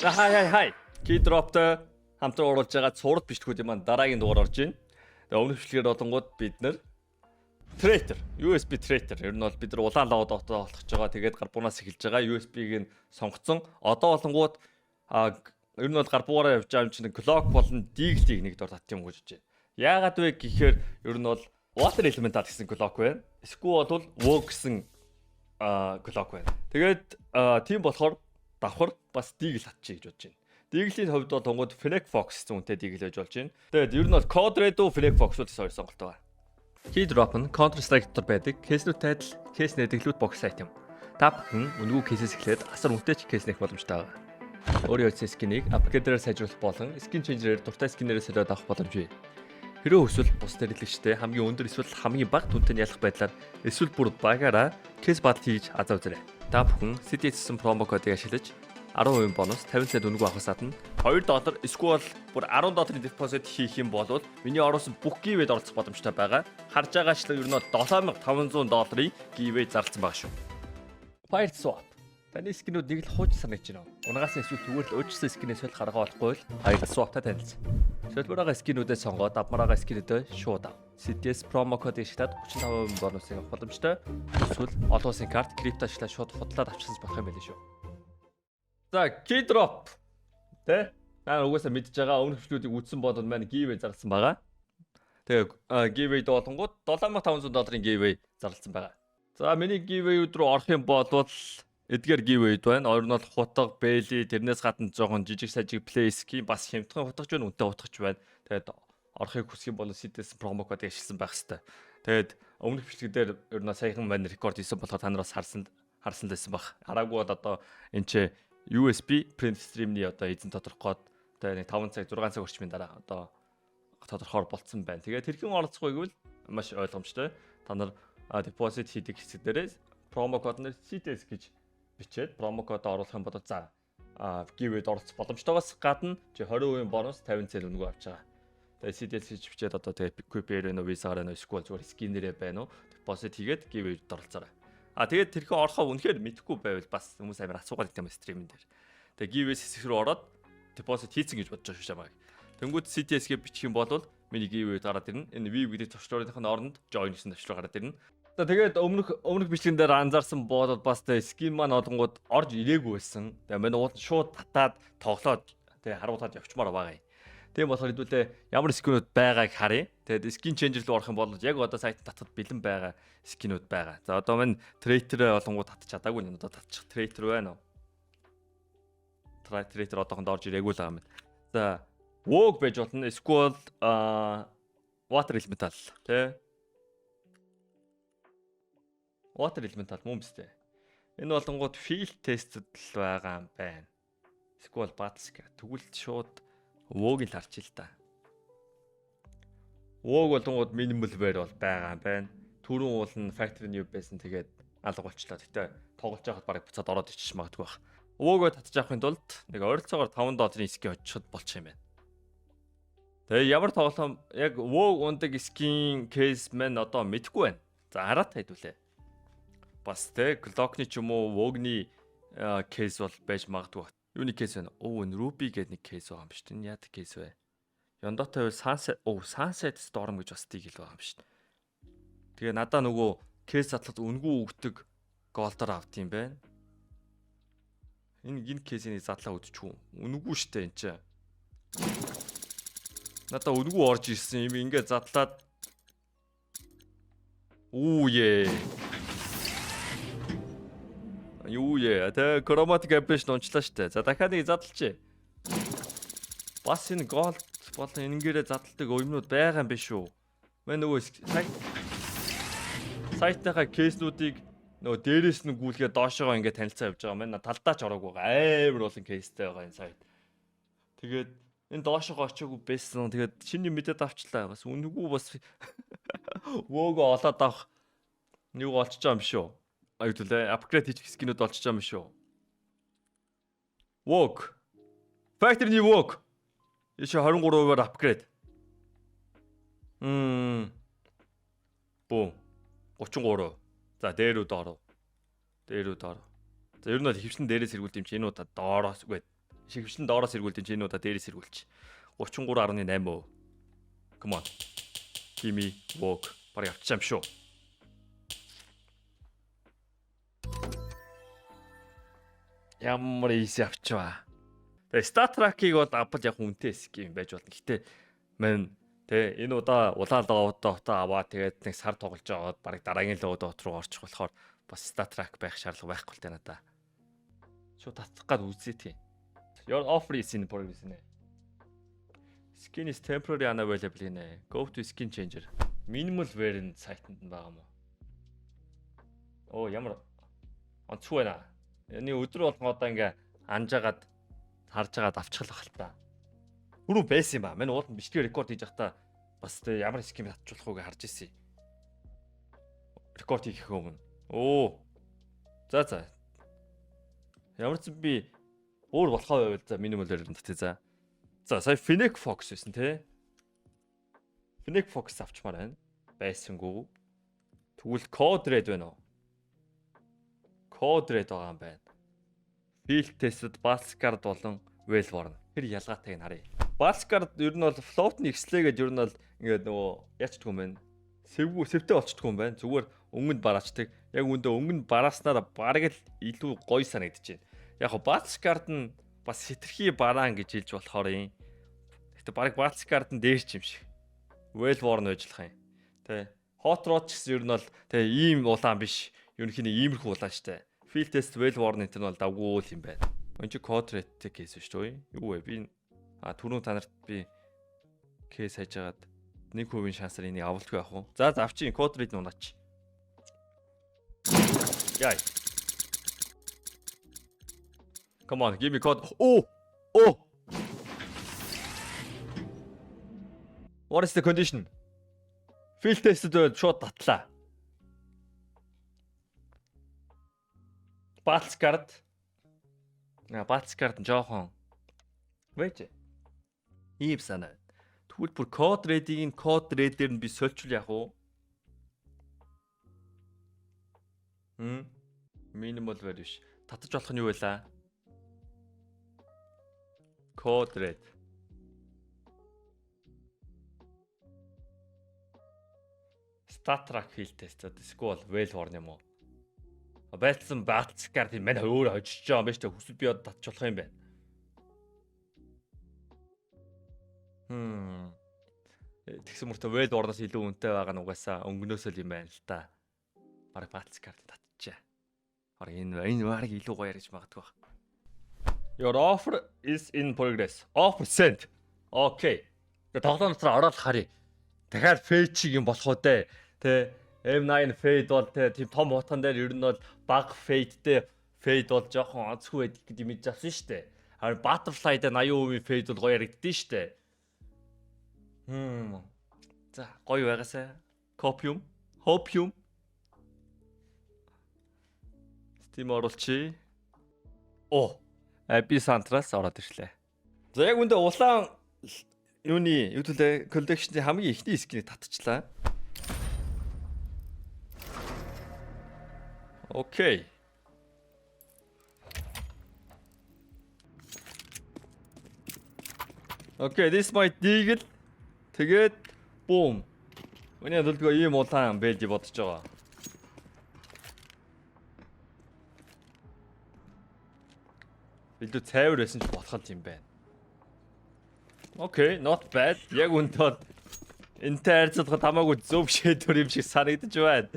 Хай. Keydropтой хамтран оруулж байгаа цуврал бичлэгүүдийн маань дараагийн дугаар орж байна. Тэгээ өмнөх бичлэгээр олонгууд бид нэр Traitor, USB Traitor ер нь бол бид нар улаан логодотой олгож байгаа. Тэгээд гар буунаас эхэлж байгаа USB-г нь сонгоцсон. Одоо олонгууд ер нь бол гар буугаараа явж байгаа юм чинь clock болон diglийг нэг дор татчих юм гэж байна. Яагаад вэ гэхээр ер нь бол water elemental гэсэн clock байна. Эсвэл бол Vogue гэсэн clock байна. Тэгээд тийм болохоор давхар бас Deagle татчих гэж бодож байна. Deagle-ийн хувьд бол тонгод Fennec Fox гэсэн үнэтэй Deagle байж болж байна. Тэгээд ер нь бол Code Red уу Fennec Fox-ууд хоёр сонголт байгаа. Keydrop нь Counter-Strike дотор байдаг кейснүүд тайтал, кейс нэдэглүүд бокс айтем. Та бүхэн үнэгүй кейсээс эхлээд асар үнэтэй ч кейс нэх боломжтой байгаа. Өөрийн утасны скинийг апгрейдерээр сайжруулах болон скин ченжерээр дуртай скинээрээ солиод авах боломж бий. Хэрэв эсвэл бус дэрэлэгчтэй хамгийн өндөр эсвэл хамгийн бага түнтэй ялах байдлаар эсвэл бүр багаараа кейс батл хийж азаа үзээрэй. Та бүхэн CDS-сэн промо кодыг ашиглаж 10% бонус 50 цент үнэгүй авахаас гадна $2 эсвэл бүр $10 депозит хийх юм бол миний оруулсан бүх giveaway-д оролцох боломжтой байгаа. Харж байгаачлан ер нь $7500 giveaway зарласан байгаа шүү. Fire swap. Таны скинүүд нэг л хууч санагдаж байна. Унагаас эсвэл зүгээр л өөрчлөсөн скинээс солих арга олохгүй л Fire swap-та танилцсан. Солбор байгаа скинүүдээ сонгоод авмаар байгаа скинүүдээ шууд ав. CDS промо кодыг ашиглаад 35% бонусыг авах боломжтой. Эсвэл олон улсын карт крипто ашиглаад шууд худлаад авчихсан болох юм байл шүү. За, Keydrop. Тэ? Наа угаасаа мэдж байгаа өмнөх бичлүүдийг үзсэн бодод маань giveaway зарласан байгаа. Тэгээ giveaway-д болонгууд $7500 giveaway зарласан байгаа. За, миний giveaway-үүд рүү орох юм бол эдгээр giveaway-д байна. Орн бол хутга, Bailey, тэрнээс гадна жоохон жижиг сажиг play skin бас хямдхан хутгач байна, үнэтэй хутгач байна. Тэгээд орохыг хүсэх юм бол CDS промо кодыг ашигласан байх хэрэгтэй. Тэгээд өмнөх бичлэгдэр ер нь саяхан маань рекорд хийсэн болохоор та нараас харсан лсэн баг. Хараагүй бол одоо энэ ч USB print stream-ний одоо эзэн тодорхойд тэгээ нэг 5 цаг 6 цаг орчмын дараа одоо тодорхоор болцсон байна. Тэгээд тэрхэн оролцохгүйг бол маш ойлгомжтой. Та нар deposit хийдэг хэсэг дээрээс промо код нэр CDS гэж бичээд промо код оруулах юм бол за giveaway-д оролцох боломжтойгоос гадна чи 20% бонус 50 цент өнгө авч байгаа. Тэгээд CDS гэж бичээд одоо тэгээ Quiper нөө Visa-аар нөө эсвэл зүгээр скинэрээ байна уу deposit хийгээд giveaway-д оролцоорой. Тэгээд тэрхэн орохоо үнэхээр мэдэхгүй байвал бас хүмүүс амар асуугаад байт юм стримэн дээр. Тэгээ giveaway хэсэг рүү ороод deposit хийцэн гэж бодож байгаа юм. Тэнгүүд CTS-гээ бичих юм бол миний giveaway гараад ирнэ. Энэ view гэдэг төвчлөрийнхний оронд join гэсэн төвчлөр гараад ирнэ. За тэгээд өмнөх бичлэгэн дээр анзаарсан бол бас тэгээ skin маань олонгууд орж ирээгүй байсан. Тэгээ манай уул шууд татаад тоглоод тэгээ харуултаад явчмаар байгаа юм. Тийм болохоор хэдүүлээ ямар скинүүд байгааг харъя. Тэгээд skin changer руу орох юм бол яг одоо сайт татахад бэлэн байгаа скинүүд байгаа. За одоо мань Traitor олонгууд татчих чадаагүй нь одоо татчих Traitor байна уу? Traitor одоохонд орж ирээгүй л байгаа юм. За Vogue байж болно. Эсвэл Water Elemental тий. Water Elemental мөн биз дээ. Энэ олонгууд field test-д л байгаа юм байна. Эсвэл Battle тэгвэл шууд Vogue-ийг харч ил та. Vogue болонгууд minimal bear бол байгаа юм байна. Түрүүн уул нь factory new байсан тэгээд алга болчлаа. Гэтэ тоглож байхад барыг буцаад ороод иччих магадгүй баг. Vogue татчих авахын тулд нэг ойролцоогоор $5 скин очиход болчих юм байна. Тэгээ ямар тоглоом яг Vogue ундаг скин кейс маань одоо мэдэхгүй байна. За хараад хайдуулээ. Бас тэ clock-ны ч юм уу Vogue-ны кейс бол байж магадгүй. Юуны кейс вэ? Энэ Ruby гэдэг нэг кейс байгаа юм шүү дээ. Энэ яадаг кейс вэ? Yondoтой бол Sunset Storm гэж бас тийг л байгаа юм шүү дээ. Тэгээ надаа нөгөө кейс задлахад үнгүй өгдөг голдоор авт юм байна. Энэ кейсийн задлаа үдчихв. Үнгүй шүү дээ энэ чинь. Надаа үнгүй орж ирсэн юм ингээд задлаад Юу тэ chromatic aberration унчлаа штэ. За дахиад нэг задлчээ. Бас энэ gold болон энэгээрээ задлагдаг юмнууд байгаа юм биш үү? Мэн нөгөө сайтынхаа кейснүүдийг нөгөө дээрээс нь гүйлгээ доошоо ингээд танилцаа явж байгаа. Мэн талдаа ч ороогүй амар болон кейстэй байгаа энэ сайт. Тэгээд энэ доошоо очоогүй байсан. Тэгээд шинэ мэдээд авчлаа. Бас үнэгүй бас Vogue олоод авах юу олчж байгаа юм шүү. Аюултай апгрейд хийх скинүүд олчж байгаа юм шүү. Vogue. Factory new Vogue. Яшаа 23%-аар апгрейд. Бөө. 33%. За дээрүүд оров. За ер нь бол хөвсөн дээрээс сэргүүлт юм чи энэ удаа доороос үгүй шигвчлэн доороос эргүүлдэг чинь энэ удаа дээрээс эргүүлчих. 33.8. Come on. Gimme walk. Бараг явчихсан юм шүү. Ямар easy авчваа. Тэгээ Star Trek-ийг бол Apple яг үнэтэй хэсэг юм байж болно. Гэтэ мэн тэ энэ удаа улаан логотой аваа тэгээд нэг сар тоглож байгаад бараг дараагийн логод руу орчих болохоор бас Star Trek байх шаардлага байхгүй л тань надаа. Шууд татах гад үзээ тийм. Your offer is in progress нэ. Skin is temporarily unavailable нэ. Go to skin changer. Minimal variant сайтанд нь байгаа мó. Оо ямар онцгүй байна. Яны өдөр болгон одоо ингээ анжаагаад харж байгаад авчихлах л та. Түрүү байсан юм ба. Манай уулын бичлэг рекорд хийж байхдаа бас тэ ямар ским татчихуулах уу гэж харж ирсэн. Рекорд хийх өмнө. Оо. За. Ямар ч би өөр болохоо байвал за минимал variant тэ за. За сая Fennec Fox байсан те. Fennec Fox авчмаар байна. Байсангүй. Тэгвэл Code Red байна уу? Code Red байгаа юм байна. Field Test-д Balscard болон Wellworn. Тэр ялгаатайг нь харъя. Balscard ер нь бол float-ны X-lay гэдэг ер нь бол ингээд нөгөө яачдгүй юм байна. Сэвтэй болчдгүй юм байна. Зүгээр өнгөнд бараачдаг. Яг үндэ өнгөнд барааснараа бараг л илүү гоё санагдаж байна. Яг го Balscard нь бас хитрхи бараан гэж хэлж болохоор юм. Гэтэ бараг Balscard нь дээрч юм шиг. Wellworn ажиллах юм. Тэ. Hot Rod ч гэсэн ер нь бол тэ ийм улаан биш. Ерөнхийдөө иймэрхүү улаан штэ. Field Test Wellworn энэ нь бол давгүй л юм байна. Энд чи Code Red кейс шүү дээ. Юу вэ? Би түрүүн та нарт би кейс хайж агаад 1% шансаар энийг авалтгүй явах уу? За авчих Code Red нунаач. Яй. Come on, give me code. Oh. What is the condition? Field Test-д шууд татлаа. Balscard. Balscard жоохон. Вэж. Ийм санаа. Тэгвэл бүр Code Red-ийн Code Red-дээр нь би сольчул яах вэ? Minimal variant. Татаж болох нь юу байлаа? Code Red. Star Trek Field Test эсвэл Wellworn юм уу? Байлцсан Balscard юм манай өөр хожиж байгаа юм байна шүү дээ. Хүсэл би одоо татчих болох юм байна. Тэгсэн мөртөө Wellworn-оос илүү үнэтэй байгаа нь угаасаа өнгөнөөс л юм байна л та. Бараг Balscard татчихаа. Бараг энэ бараг илүү гоё ярьж магадгүй баг. Your offer is in progress. Offer sent. Okay. Тэгээ тоглоом дотроо ороод харъя. Дахиад fade-чиг юм болох уу те. Тэ M9 fade бол тийм том утган дээр ер нь бол баг fadeтэй fade бол жоохон онцгүй байдаг гэдэг мэдж авсан шүү дээ. Харин butterfly дээр 80% fade бол гоё яригддээ шүү дээ. За гоё байгаасаа. Copium. Steam оруулчих. Epicentral-аас ороод ирлээ. За яг үндэ улаан юуны юу төлөө collection-ийн хамгийн ихний скинийг татчихлаа. Окей. Окей, this might deal. Тэгээд boom. Миний төлөвлөгөө ийм улаан байж бодож байгаа. Илүү цайвар байсан ч болох юм байна. Окей, not bad. Яг үнэхээр энэ таарцлахад хамаагүй зөв шийдвэр юм шиг санагдаж байна.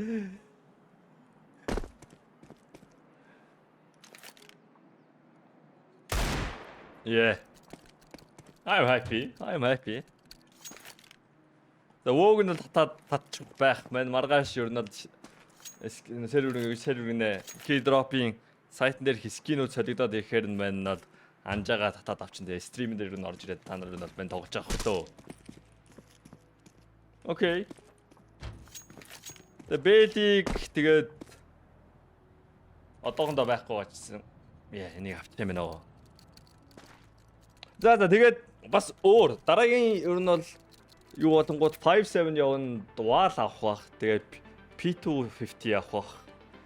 Yeah. I'm happy. За вөөг нь татчих байх. Мань маргааш ер нь серверийн keydrop-ийн сайтн дээр скинүүд солигдоод ирэхээр нь мань бол анжаагаа татаад авчин дээ. Стримэн дээр нь орж ирээд та нар нь бол мань тоглож байгаа хөтөө. Окей. Бэлиг тэгээд одоохондоо байхгүй очсон. Яа, энийг авчих юм байна. За тэгээд бас өөр дараагийн ер нь бол юу болонгууд 57 явна дуаал авах бах. Тэгээд P250 авах бах.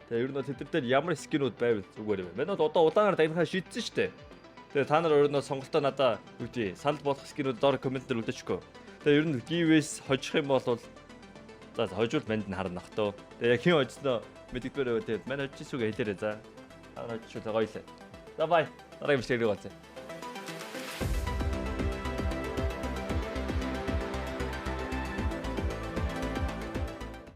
Тэгээд ер нь бол тэд нар дээр ямар скинүүд байвал зүгээр юм. Манай одоо удаанаар дагнахаа шийдсэн шүү дээ. Тэгээ та нар өөрөө сонголтоо надаа юу гэдэг санал болгох скинүүд доор коммент дээр үлдээчихгүй. Тэгээ ер нь giveaways хожих юм бол за хожвол манд нь харна ах тоо. Тэгээ яг хин хожсноо мэддэггүй. Тэгээ манай хожчихсуугаа хэлээрэй за. Хожчихвол гоё лээ. За бай. Дараагийн бичлэгээр уулзъя.